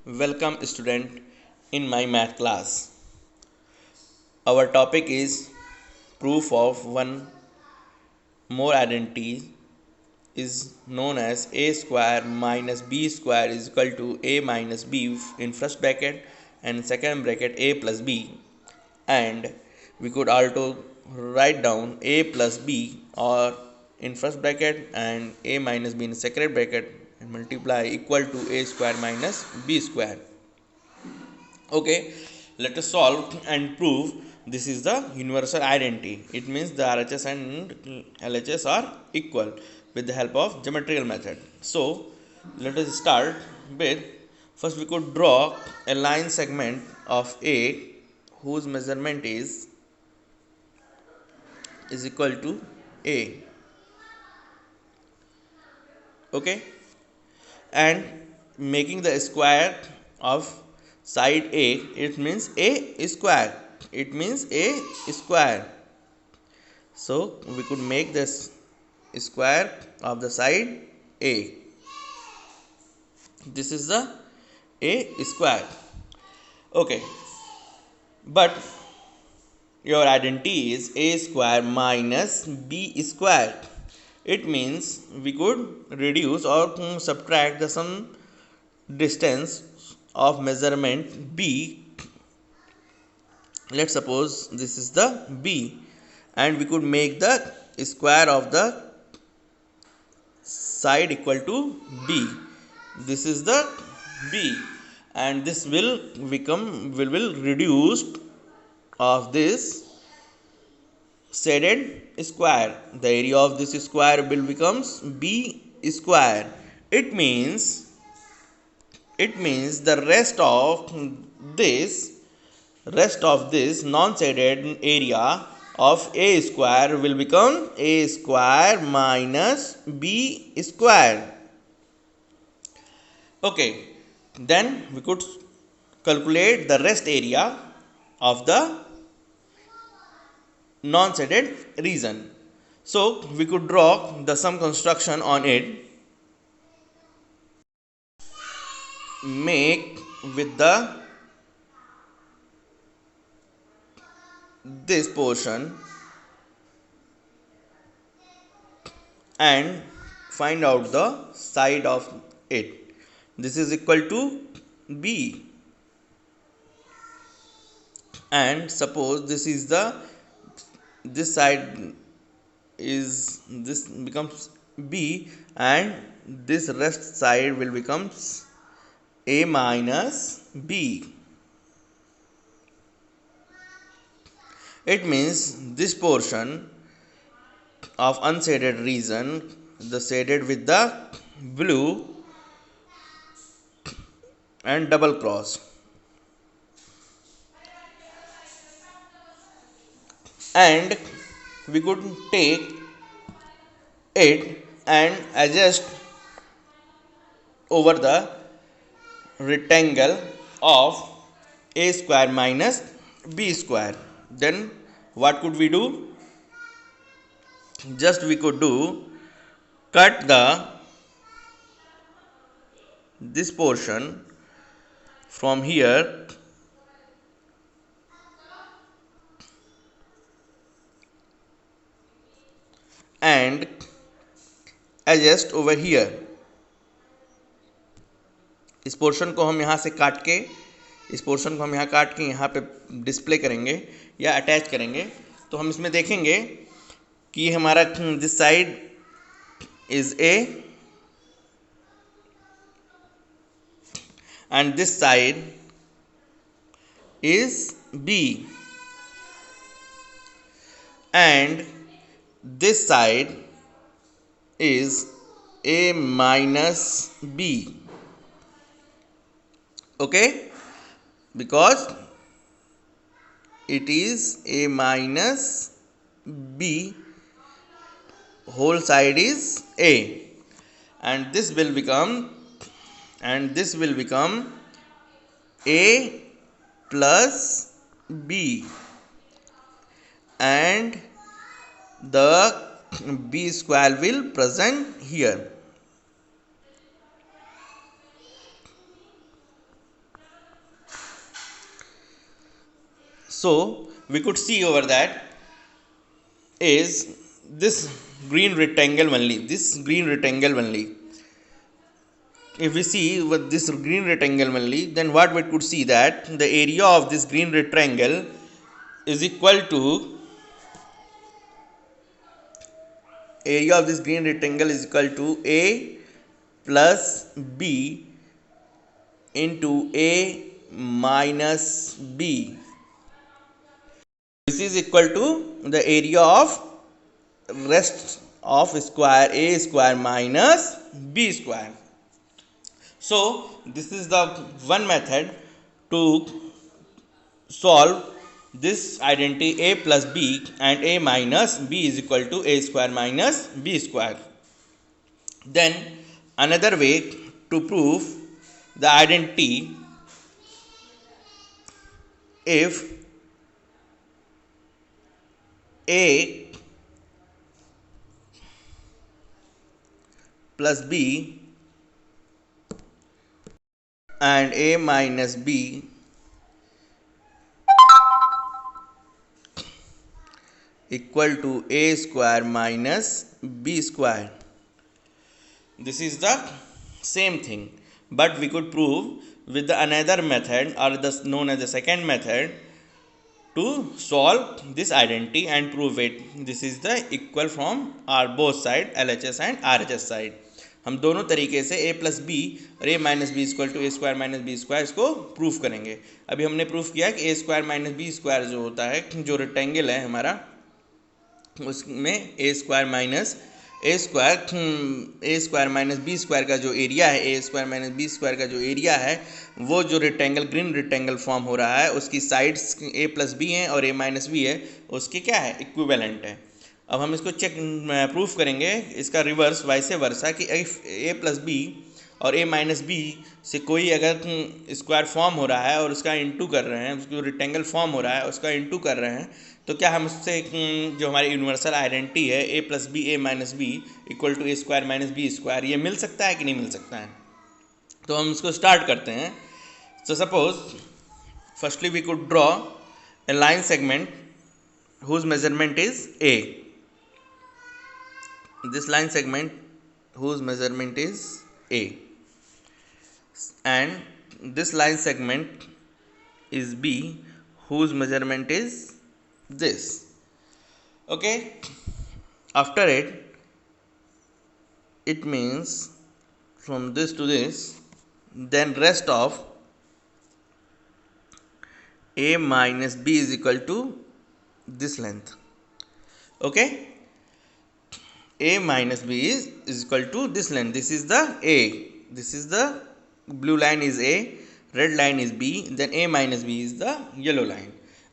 Welcome student in my math class. Our topic is proof of one more identity is known as a square minus b square is equal to a minus b in first bracket and second bracket a plus b, and we could also write down a plus b or in first bracket and a minus b in second bracket and multiply equal to a square minus b square. Okay, let us solve and prove this is the universal identity. It means the RHS and LHS are equal with the help of geometrical method. So let us start with, first we could draw a line segment of A whose measurement is equal to A. Okay, and making the square of side A, it means A square. It means A square. So we could make this square of the side A. This is the A square. Okay, but your identity is A square minus B square. It means we could reduce or subtract the some distance of measurement B. Let's suppose this is the B, and we could make the square of the side equal to B. This is the B, and this will will reduced of this shaded square. The area of this square will becomes B square. It means the rest of this non-shaded area of A square will become A square minus B square. Okay, then we could calculate the rest area of the non-shaded region. So we could draw the sum construction on it. Make with the this portion and find out the side of it. This is equal to B, and suppose this is the this side is this becomes B, and this rest side will becomes A minus B. It means this portion of unshaded region, the shaded with the blue and double cross, and we could take it and adjust over the rectangle of A square minus B square. Then what could we do? Just we could do cut this portion from here and adjust over here. इस portion को हम यहाँ से काट के यहाँ पे display करेंगे या अटैच करेंगे, तो हम इसमें देखेंगे कि हमारा this side is A and this side is B, and this side is A minus B. Okay, because it is A minus B, whole side is A, and this will become A plus B, and the B square will present here. So we could see over that is this green rectangle only, if we see with this green rectangle only, then what we could see that the area of this green rectangle is equal to A plus B into A minus B. This is equal to the area of rest of square A square minus B square. So this is the one method to solve this identity A plus B and A minus B is equal to A square minus B square. Then another way to prove the identity, if A plus B and A minus B equal to A square minus B square. This is the same thing, but we could prove with the another method, or the known as the second method, to solve this identity and prove it. This is the equal from our both side LHS and RHS side. हम दोनों तरीके से a plus B और a minus B equal to A square minus B square इसको proof करेंगे. अभी हमने प्रूफ किया कि a square minus B square जो होता है, जो रेक्टेंगल है हमारा, उसमें a square minus B square का जो एरिया है, A square minus B square का जो एरिया है, वो जो रेक्टेंगल ग्रीन रेक्टेंगल फॉर्म हो रहा है उसकी साइड्स ए प्लस बी हैं और ए माइनस बी है, उसके क्या है, इक्विवेलेंट है. अब हम इसको चेक प्रूफ करेंगे इसका रिवर्स वैसे वर्सा कि ए प्लस बी और ए माइनस बी से कोई अगर स्क्वायर फॉर्म हो रहा है और उसका इंटू कर रहे हैं, उसको रेक्टेंगल फॉर्म हो रहा है उसका इंटू कर रहे हैं, तो क्या हम उससे जो हमारी यूनिवर्सल आइडेंटिटी है a plus b a minus B equal to A square minus B square, ये मिल सकता है कि नहीं मिल सकता है. तो हम इसको स्टार्ट करते हैं. So suppose firstly we could draw a line segment whose measurement is A. This line segment whose measurement is A, and this line segment is B whose measurement is this. Okay, after it means from this to this, then rest of A minus B is equal to this length. Okay, A minus B is equal to this length. This is the A, this is the blue line is A, red line is B, then A minus B is the yellow line.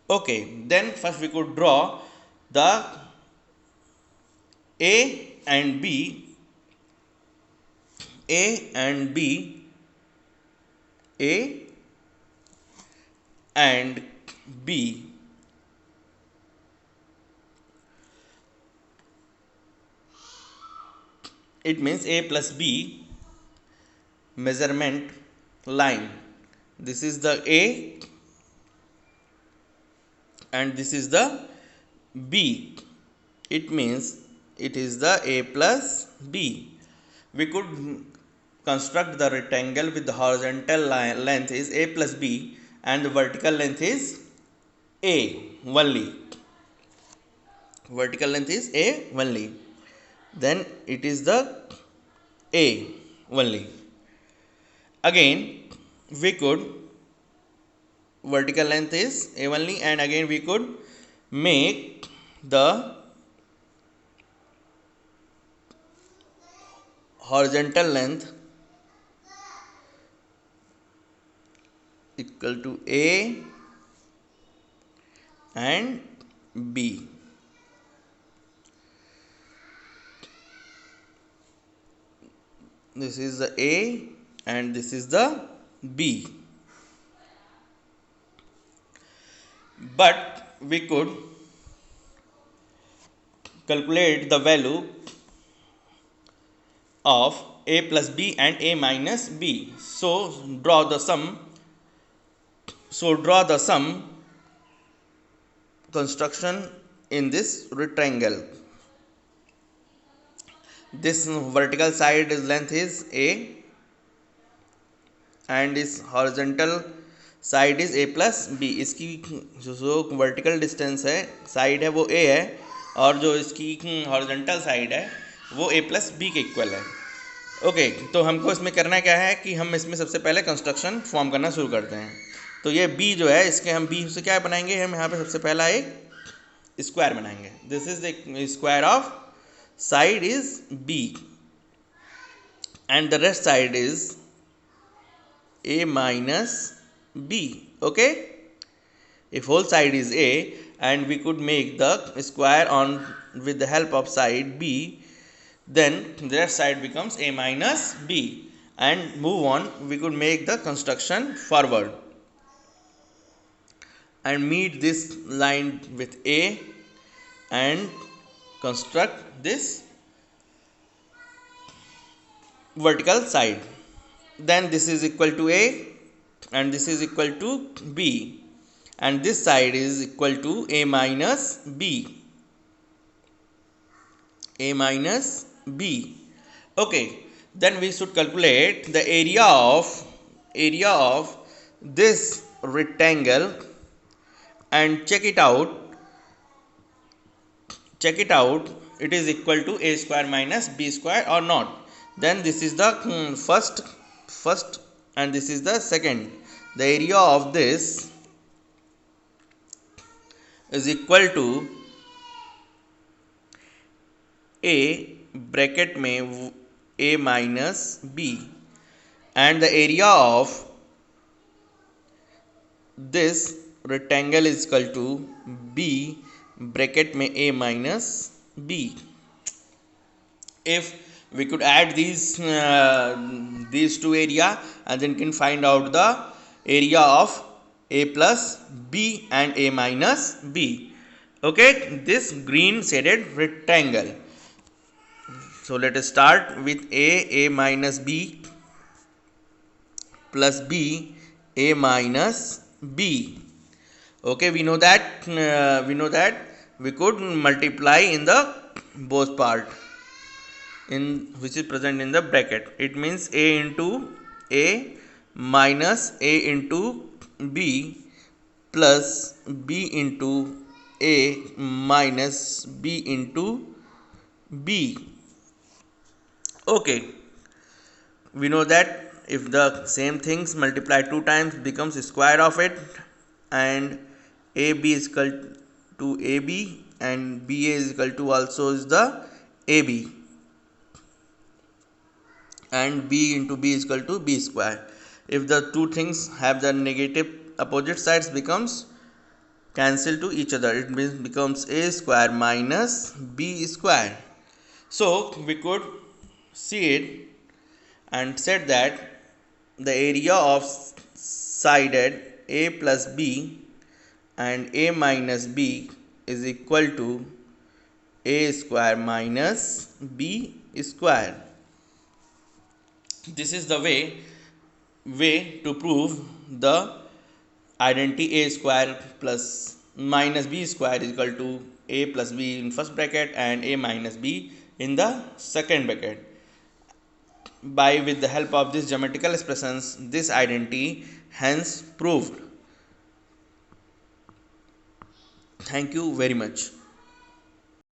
Okay, then first we could draw the A and B, A and B, A and B. It means A plus B measurement line. This is the A and this is the B. It means it is the A plus B. We could construct the rectangle with the horizontal length is A plus B and the vertical length is A only. Vertical length is A only. Then it is the A only. Again we could, vertical length is A only, and again we could make the horizontal length equal to A and B. This is the A and this is the B. But we could calculate the value of A plus B and A minus B. So draw the sum construction in this rectangle. This vertical side is length is a and इस horizontal side is a plus B. इसकी जो vertical distance है side है वो a है और जो इसकी हॉरिजॉन्टल साइड है वो a प्लस बी के इक्वल है. ओके तो हमको इसमें करना क्या है कि हम इसमें सबसे पहले कंस्ट्रक्शन फॉर्म करना शुरू करते हैं. तो ये b जो है इसके हम b से क्या बनाएंगे, हम यहाँ पे सबसे पहला एक स्क्वायर बनाएंगे. This is the square of side is b and the rest side is a minus b. Okay, if whole side is a and we could make the square on with the help of side b, then the rest side becomes a minus b, and move on. We could make the construction forward and meet this line with a and construct this vertical side. Then this is equal to a and this is equal to b, and this side is equal to a minus b. A minus b. Okay, then we should calculate the area of this rectangle and check it out. It is equal to a square minus b square or not. Then this is the first and this is the second. The area of this is equal to a bracket में a minus b, and the area of this rectangle is equal to b bracket में a minus b. If we could add these two area and then can find out the area of a plus b and a minus b. Okay, this green shaded rectangle. So let us start with a minus b plus b, a minus b. Okay, we know that we could multiply in the both part in which is present in the bracket. It means a into a minus a into b plus b into a minus b into b. Okay, we know that if the same things multiply two times becomes square of it, and ab is equal to ab and ba is equal to also is the ab, and b into b is equal to b square. If the two things have the negative opposite sides becomes cancel to each other, it means becomes a square minus b square. So we could see it and said that the area of sided a plus b and a minus b is equal to a square minus b square. This is the way to prove the identity a square plus minus b square is equal to a plus b in first bracket and a minus b in the second bracket. With the help of these geometrical expressions, this identity hence proved. Thank you very much.